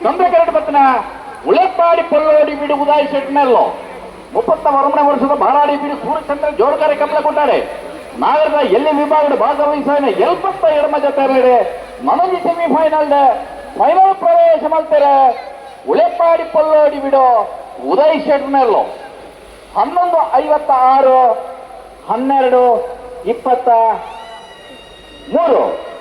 ಚಂದ್ರಕರಟ ಬತ್ತನ ಉಳೆಪ್ಪಾಡಿ ಪೊಲ್ಲೋಡಿ ಬಿಡು ಉದಾಯಿ ಶೆಟ್ನೆಲ್ಲೋ 31 ವರ್ಷದ ಬಾರಾಡಿ ಬಿಡಿ ಸೂರ್ಯಚಂದ್ರ ಜೋರ್ಕಾರಿ ಕಮಲ ಕೊಟ್ಟಾರೆ ನಾಗರದ ಎಲ್ಲಿ ವಿಭಾಗದ ಭಾಗವಹಿಸಿದ 72 ಜೊತೆ ನನಗೆ ಸೆಮಿಫೈನಲ್ ಫೈನಲ್ ಪ್ರವೇಶ ಮಾಡ್ತಾರೆ ಉಳೆಪ್ಪಾಡಿ ಪೊಲ್ಲೋಡಿ ಬಿಡು ಉದಯ್ ಶೆಟ್ನೆಲ್ಲೋ 11:56 12:23